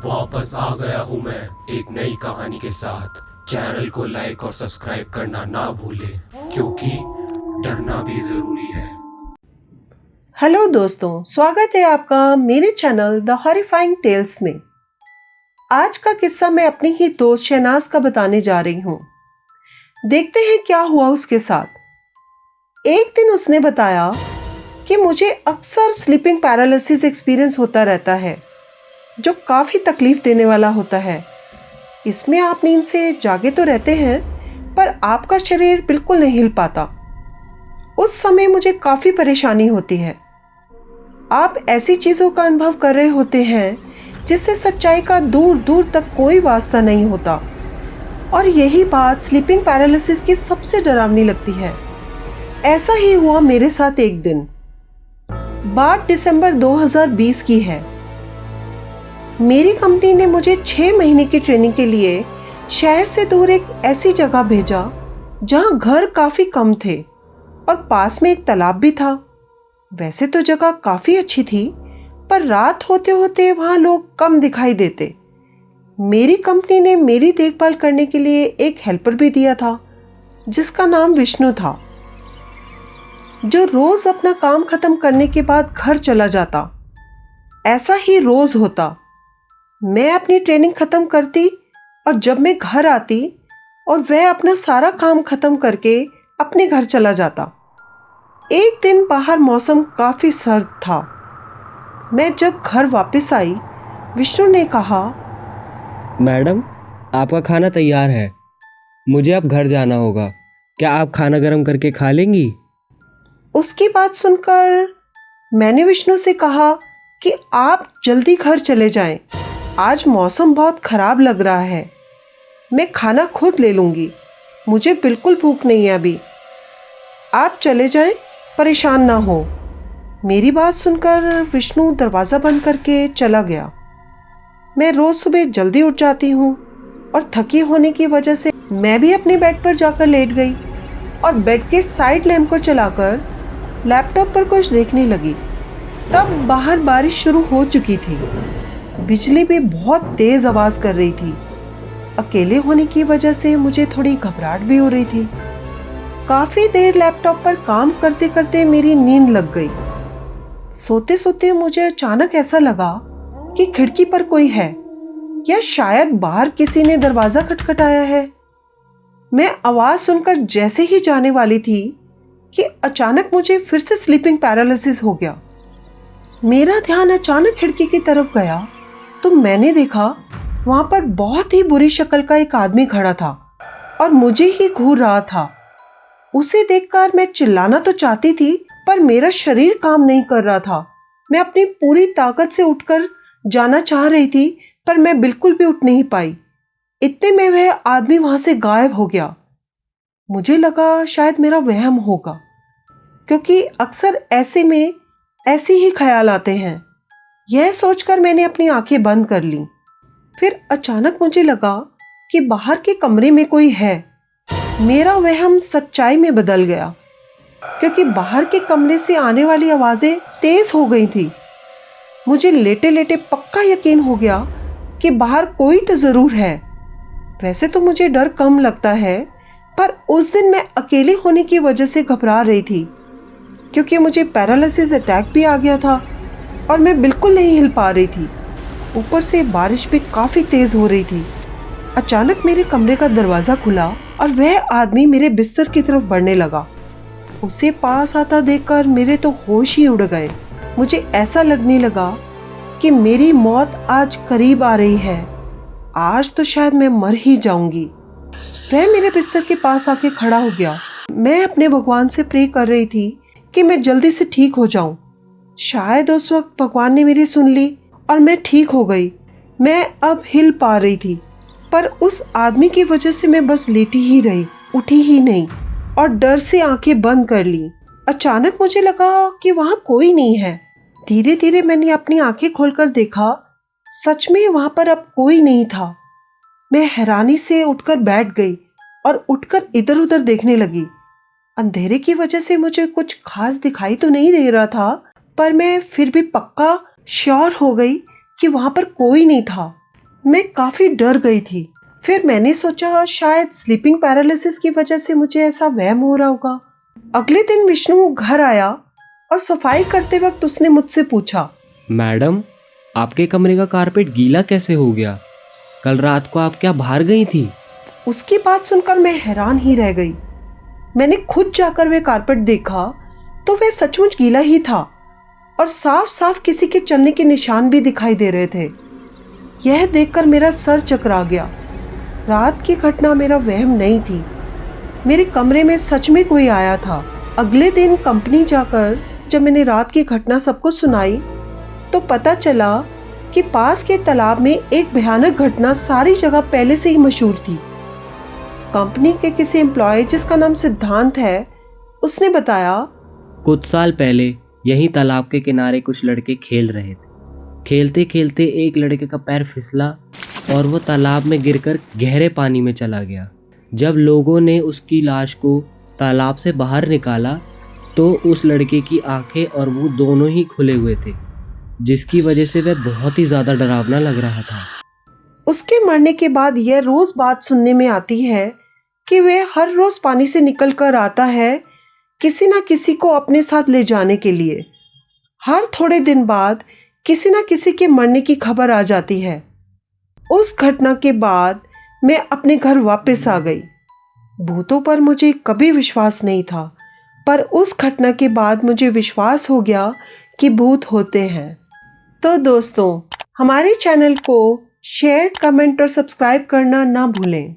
वापस आ गया हूँ मैं एक नई कहानी के साथ। चैनल को लाइक और सब्सक्राइब करना ना भूलें, क्योंकि डरना भी जरूरी है। हेलो दोस्तों, स्वागत है आपका मेरे चैनल द हॉरिफाइंग टेल्स में। आज का किस्सा मैं अपनी ही दोस्त शहनाज का बताने जा रही हूँ। देखते हैं क्या हुआ उसके साथ। एक दिन उसने बताया कि मुझे अक्सर स्लीपिंग पैरालिसिस एक्सपीरियंस होता रहता है, जो काफ़ी तकलीफ देने वाला होता है। इसमें आप नींद से जागे तो रहते हैं, पर आपका शरीर बिल्कुल नहीं हिल पाता। उस समय मुझे काफ़ी परेशानी होती है। आप ऐसी चीज़ों का अनुभव कर रहे होते हैं जिससे सच्चाई का दूर दूर तक कोई वास्ता नहीं होता, और यही बात स्लीपिंग पैरालिसिस की सबसे डरावनी लगती है। ऐसा ही हुआ मेरे साथ एक दिन। बात दिसंबर 2020 की है। मेरी कंपनी ने मुझे 6 महीने की ट्रेनिंग के लिए शहर से दूर एक ऐसी जगह भेजा जहां घर काफ़ी कम थे और पास में एक तालाब भी था। वैसे तो जगह काफ़ी अच्छी थी, पर रात होते होते वहाँ लोग कम दिखाई देते। मेरी कंपनी ने मेरी देखभाल करने के लिए एक हेल्पर भी दिया था, जिसका नाम विष्णु था, जो रोज़ अपना काम ख़त्म करने के बाद घर चला जाता। ऐसा ही रोज़ होता। मैं अपनी ट्रेनिंग ख़त्म करती और जब मैं घर आती और वह अपना सारा काम ख़त्म करके अपने घर चला जाता। एक दिन बाहर मौसम काफ़ी सर्द था। मैं जब घर वापस आई, विष्णु ने कहा, मैडम, आपका खाना तैयार है। मुझे अब घर जाना होगा। क्या आप खाना गर्म करके खा लेंगी? उसकी बात सुनकर मैंने विष्णु से कहा कि आप जल्दी घर चले जाएं। आज मौसम बहुत ख़राब लग रहा है। मैं खाना खुद ले लूँगी। मुझे बिल्कुल भूख नहीं है अभी। आप चले जाएं, परेशान ना हो। मेरी बात सुनकर विष्णु दरवाज़ा बंद करके चला गया। मैं रोज़ सुबह जल्दी उठ जाती हूँ और थकी होने की वजह से मैं भी अपने बेड पर जाकर लेट गई और बेड के साइड लैंप को चलाकर लैपटॉप पर कुछ देखने लगी। तब बाहर बारिश शुरू हो चुकी थी। बिजली भी बहुत तेज़ आवाज़ कर रही थी। अकेले होने की वजह से मुझे थोड़ी घबराहट भी हो रही थी। काफ़ी देर लैपटॉप पर काम करते करते मेरी नींद लग गई। सोते सोते मुझे अचानक ऐसा लगा कि खिड़की पर कोई है, या शायद बाहर किसी ने दरवाज़ा खटखटाया है। मैं आवाज़ सुनकर जैसे ही जाने वाली थी कि अचानक मुझे फिर से स्लीपिंग पैरालिसिस हो गया। मेरा ध्यान अचानक खिड़की की तरफ गया तो मैंने देखा वहाँ पर बहुत ही बुरी शक्ल का एक आदमी खड़ा था और मुझे ही घूर रहा था। उसे देखकर मैं चिल्लाना तो चाहती थी, पर मेरा शरीर काम नहीं कर रहा था। मैं अपनी पूरी ताकत से उठकर जाना चाह रही थी, पर मैं बिल्कुल भी उठ नहीं पाई। इतने में वह आदमी वहां से गायब हो गया। मुझे लगा शायद मेरा वहम होगा, क्योंकि अक्सर ऐसे में ऐसे ही ख्याल आते हैं। यह सोचकर मैंने अपनी आंखें बंद कर लीं। फिर अचानक मुझे लगा कि बाहर के कमरे में कोई है। मेरा वहम सच्चाई में बदल गया, क्योंकि बाहर के कमरे से आने वाली आवाज़ें तेज हो गई थी। मुझे लेटे लेटे पक्का यकीन हो गया कि बाहर कोई तो ज़रूर है। वैसे तो मुझे डर कम लगता है, पर उस दिन मैं अकेले होने की वजह से घबरा रही थी, क्योंकि मुझे पैरालिसिस अटैक भी आ गया था और मैं बिल्कुल नहीं हिल पा रही थी। ऊपर से बारिश भी काफ़ी तेज़ हो रही थी। अचानक मेरे कमरे का दरवाज़ा खुला और वह आदमी मेरे बिस्तर की तरफ बढ़ने लगा। उसे पास आता देखकर मेरे तो होश ही उड़ गए। मुझे ऐसा लगने लगा कि मेरी मौत आज करीब आ रही है। आज तो शायद मैं मर ही जाऊंगी। वह मेरे बिस्तर के पास आके खड़ा हो गया। मैं अपने भगवान से प्रे कर रही थी कि मैं जल्दी से ठीक हो जाऊं। शायद उस वक्त भगवान ने मेरी सुन ली और मैं ठीक हो गई। मैं अब हिल पा रही थी, पर उस आदमी की वजह से मैं बस लेटी ही रही, उठी ही नहीं और डर से आंखें बंद कर ली। अचानक मुझे लगा कि वहाँ कोई नहीं है। धीरे धीरे मैंने अपनी आंखें खोलकर देखा। सच में वहाँ पर अब कोई नहीं था। मैं हैरानी से उठकर बैठ गई और उठकर इधर उधर देखने लगी। अंधेरे की वजह से मुझे कुछ खास दिखाई तो नहीं दे रहा था, पर मैं फिर भी पक्का श्योर हो गई कि वहाँ पर कोई नहीं था। मैं काफ़ी डर गई थी। फिर मैंने सोचा शायद स्लीपिंग पैरालिसिस की वजह से मुझे ऐसा वहम हो रहा होगा। अगले दिन विष्णु घर आया और सफाई करते वक्त उसने मुझसे पूछा, मैडम, आपके कमरे का कारपेट गीला कैसे हो गया? कल रात को आप क्या बाहर गई थी? उसकी बात सुनकर मैं हैरान ही रह गई। मैंने खुद जाकर वह कारपेट देखा तो वह सचमुच गीला ही था और साफ साफ किसी के चलने के निशान भी दिखाई दे रहे थे। यह देखकर मेरा सर चकरा गया। रात की घटना मेरा वहम नहीं थी, मेरे कमरे में सच में कोई आया था। अगले दिन कंपनी जाकर जब मैंने रात की घटना सबको सुनाई तो पता चला कि पास के तालाब में एक भयानक घटना सारी जगह पहले से ही मशहूर थी। कंपनी के किसी एम्प्लॉय जिसका नाम सिद्धांत है, उसने बताया, कुछ साल पहले यहीं तालाब के किनारे कुछ लड़के खेल रहे थे। खेलते खेलते एक लड़के का पैर फिसला और वो तालाब में गिरकर गहरे पानी में चला गया। जब लोगों ने उसकी लाश को तालाब से बाहर निकाला तो उस लड़के की आंखें और मुंह दोनों ही खुले हुए थे, जिसकी वजह से वह बहुत ही ज़्यादा डरावना लग रहा था। उसके मरने के बाद यह रोज बात सुनने में आती है कि वह हर रोज पानी से निकल कर आता है किसी न किसी को अपने साथ ले जाने के लिए। हर थोड़े दिन बाद किसी न किसी के मरने की खबर आ जाती है। उस घटना के बाद मैं अपने घर वापस आ गई। भूतों पर मुझे कभी विश्वास नहीं था, पर उस घटना के बाद मुझे विश्वास हो गया कि भूत होते हैं। तो दोस्तों, हमारे चैनल को शेयर, कमेंट और सब्सक्राइब करना ना भूलें।